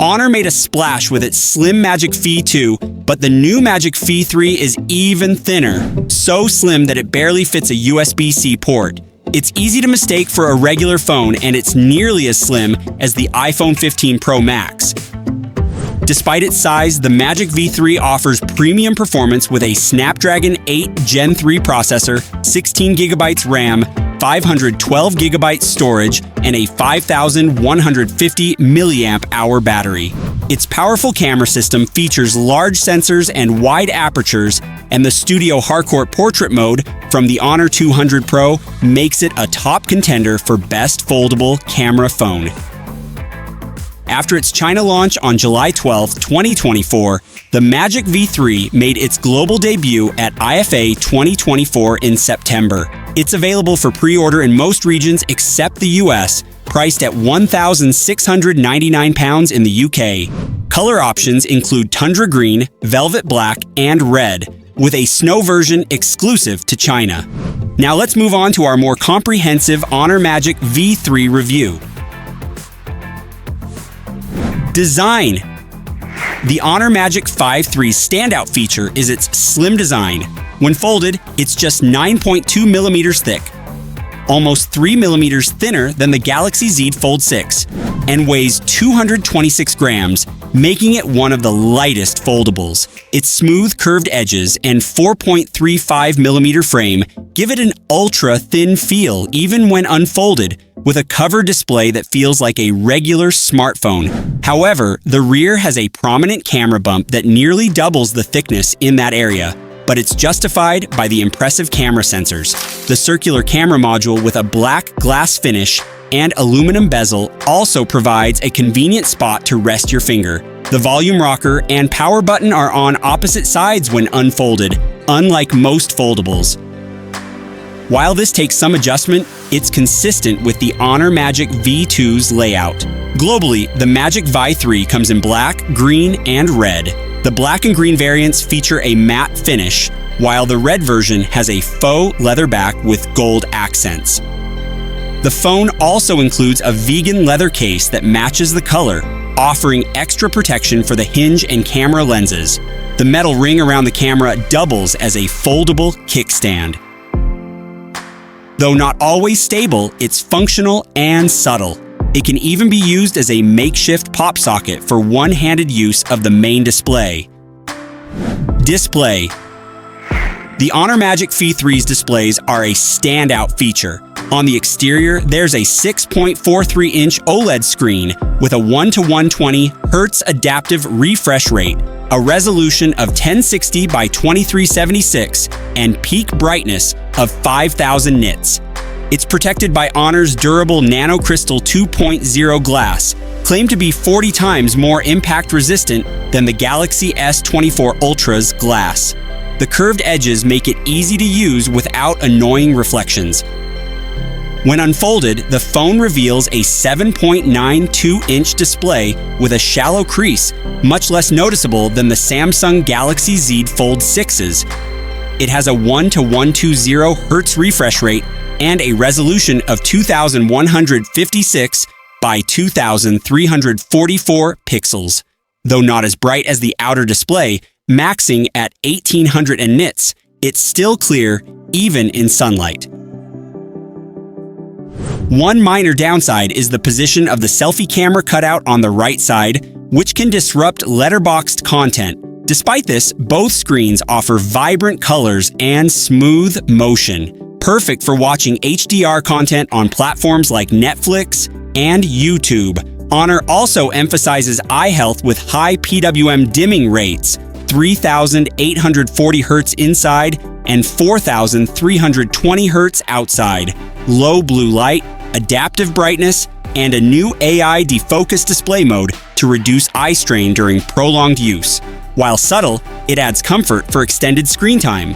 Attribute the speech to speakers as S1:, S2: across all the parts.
S1: Honor made a splash with its slim Magic Phi 2, but the new Magic Phi 3 is even thinner, so slim that it barely fits a USB-C port. It's easy to mistake for a regular phone, and it's nearly as slim as the iPhone 15 Pro Max. Despite its size, the Magic V3 offers premium performance with a Snapdragon 8 Gen 3 processor, 16GB RAM, 512GB storage, and a 5,150 mAh battery. Its powerful camera system features large sensors and wide apertures, and the Studio Harcourt Portrait mode from the Honor 200 Pro makes it a top contender for best foldable camera phone. After its China launch on July 12, 2024, the Magic V3 made its global debut at IFA 2024 in September. It's available for pre-order in most regions except the US, priced at £1,699 in the UK. Color options include Tundra Green, Velvet Black, and Red, with a snow version exclusive to China. Now let's move on to our more comprehensive Honor Magic V3 review. Design. The Honor Magic Phi 3's standout feature is its slim design. When folded, it's just 9.2mm thick, almost 3mm thinner than the Galaxy Z Fold 6, and weighs 226 grams, making it one of the lightest foldables. Its smooth curved edges and 4.35mm frame give it an ultra-thin feel even when unfolded, with a cover display that feels like a regular smartphone. However, the rear has a prominent camera bump that nearly doubles the thickness in that area, but it's justified by the impressive camera sensors. The circular camera module with a black glass finish and aluminum bezel also provides a convenient spot to rest your finger. The volume rocker and power button are on opposite sides when unfolded, unlike most foldables. While this takes some adjustment, it's consistent with the Honor Magic V2's layout. Globally, the Magic Vi 3 comes in black, green, and red. The black and green variants feature a matte finish, while the red version has a faux leather back with gold accents. The phone also includes a vegan leather case that matches the color, offering extra protection for the hinge and camera lenses. The metal ring around the camera doubles as a foldable kickstand. Though not always stable, it's functional and subtle. It can even be used as a makeshift pop socket for one-handed use of the main display. Display. The Honor Magic Phi 3's displays are a standout feature. On the exterior, there's a 6.43-inch OLED screen with a 1:120 Hz adaptive refresh rate, a resolution of 1060 by 2376, and peak brightness of 5,000 nits. It's protected by Honor's durable nanocrystal 2.0 glass, claimed to be 40 times more impact resistant than the Galaxy S24 Ultra's glass. The curved edges make it easy to use without annoying reflections. When unfolded, the phone reveals a 7.92-inch display with a shallow crease, much less noticeable than the Samsung Galaxy Z Fold 6's. It has a 1:120 Hz refresh rate and a resolution of 2,156 by 2,344 pixels. Though not as bright as the outer display, maxing at 1,800 nits, it's still clear even in sunlight. One minor downside is the position of the selfie camera cutout on the right side, which can disrupt letterboxed content. Despite this, both screens offer vibrant colors and smooth motion, perfect for watching HDR content on platforms like Netflix and YouTube. Honor also emphasizes eye health with high PWM dimming rates, 3,840 Hz inside and 4,320 Hz outside, low blue light, adaptive brightness, and a new AI defocus display mode to reduce eye strain during prolonged use. While subtle, it adds comfort for extended screen time.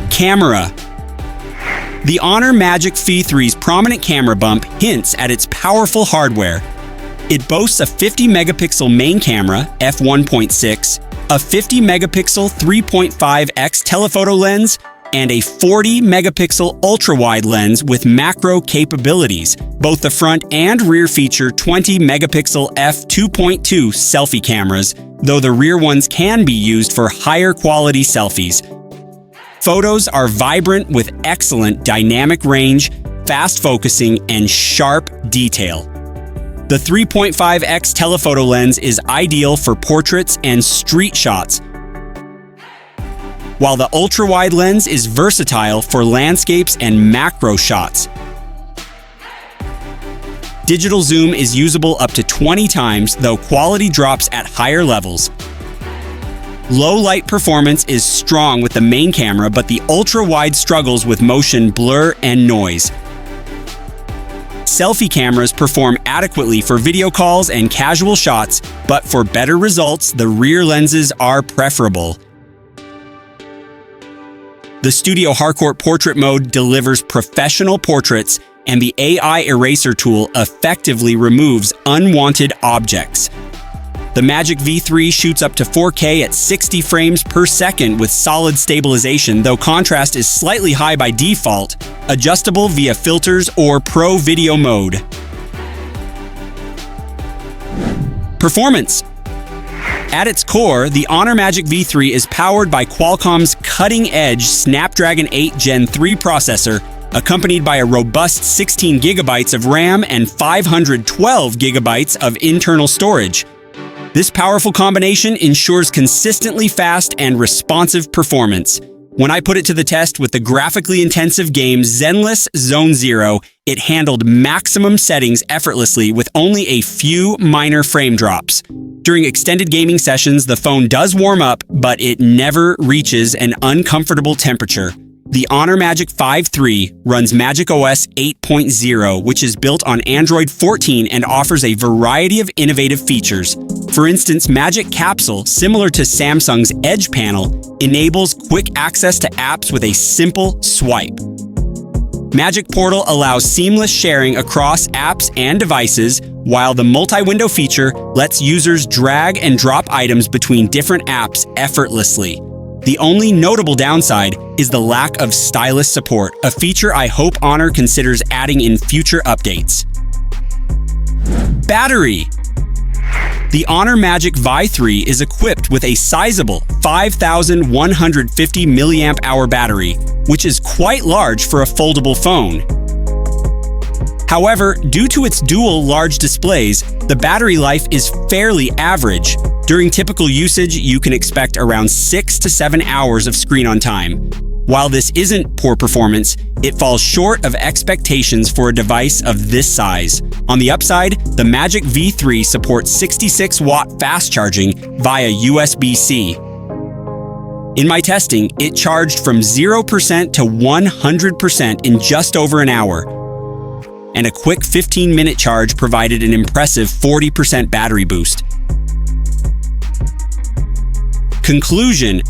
S1: Camera. The Honor Magic Phi 3's prominent camera bump hints at its powerful hardware. It boasts a 50-megapixel main camera, f1.6, a 50-megapixel 3.5x telephoto lens, and a 40-megapixel ultra-wide lens with macro capabilities. Both the front and rear feature 20-megapixel f2.2 selfie cameras, though the rear ones can be used for higher quality selfies. Photos are vibrant with excellent dynamic range, fast focusing, and sharp detail. The 3.5x telephoto lens is ideal for portraits and street shots, while the ultra-wide lens is versatile for landscapes and macro shots. Digital zoom is usable up to 20 times, though quality drops at higher levels. Low light performance is strong with the main camera, but the ultra-wide struggles with motion blur and noise. Selfie cameras perform adequately for video calls and casual shots, but for better results, the rear lenses are preferable. The Studio Harcourt Portrait Mode delivers professional portraits, and the AI eraser tool effectively removes unwanted objects. The Magic V3 shoots up to 4K at 60 frames per second with solid stabilization, though contrast is slightly high by default, adjustable via filters or Pro Video mode. Performance. At its core, the Honor Magic V3 is powered by Qualcomm's cutting-edge Snapdragon 8 Gen 3 processor, accompanied by a robust 16 gigabytes of RAM and 512 gigabytes of internal storage. This powerful combination ensures consistently fast and responsive performance. When I put it to the test with the graphically intensive game Zenless Zone Zero, it handled maximum settings effortlessly with only a few minor frame drops. During extended gaming sessions, the phone does warm up, but it never reaches an uncomfortable temperature. The Honor Magic 5 III runs Magic OS 8.0, which is built on Android 14 and offers a variety of innovative features. For instance, Magic Capsule, similar to Samsung's Edge panel, enables quick access to apps with a simple swipe. Magic Portal allows seamless sharing across apps and devices, while the multi-window feature lets users drag and drop items between different apps effortlessly. The only notable downside is the lack of stylus support, a feature I hope Honor considers adding in future updates. Battery. The Honor Magic Vi 3 is equipped with a sizable 5,150 mAh battery, which is quite large for a foldable phone. However, due to its dual large displays, the battery life is fairly average. During typical usage, you can expect around 6 to 7 hours of screen on time. While this isn't poor performance, it falls short of expectations for a device of this size. On the upside, the Magic V3 supports 66-watt fast charging via USB-C. In my testing, it charged from 0% to 100% in just over an hour, and a quick 15-minute charge provided an impressive 40% battery boost. Conclusion: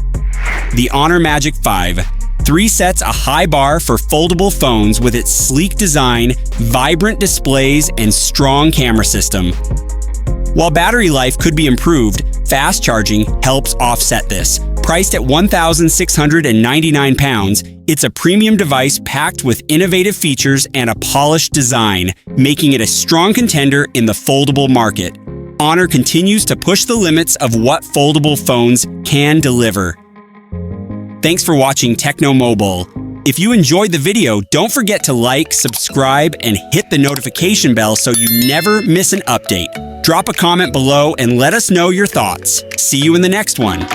S1: the Honor Magic 5 III sets a high bar for foldable phones with its sleek design, vibrant displays, and strong camera system. While battery life could be improved, fast charging helps offset this. Priced at £1,699, it's a premium device packed with innovative features and a polished design, making it a strong contender in the foldable market. Honor continues to push the limits of what foldable phones can deliver. Thanks for watching Techno Mobile. If you enjoyed the video, don't forget to like, subscribe, and hit the notification bell so you never miss an update. Drop a comment below and let us know your thoughts. See you in the next one.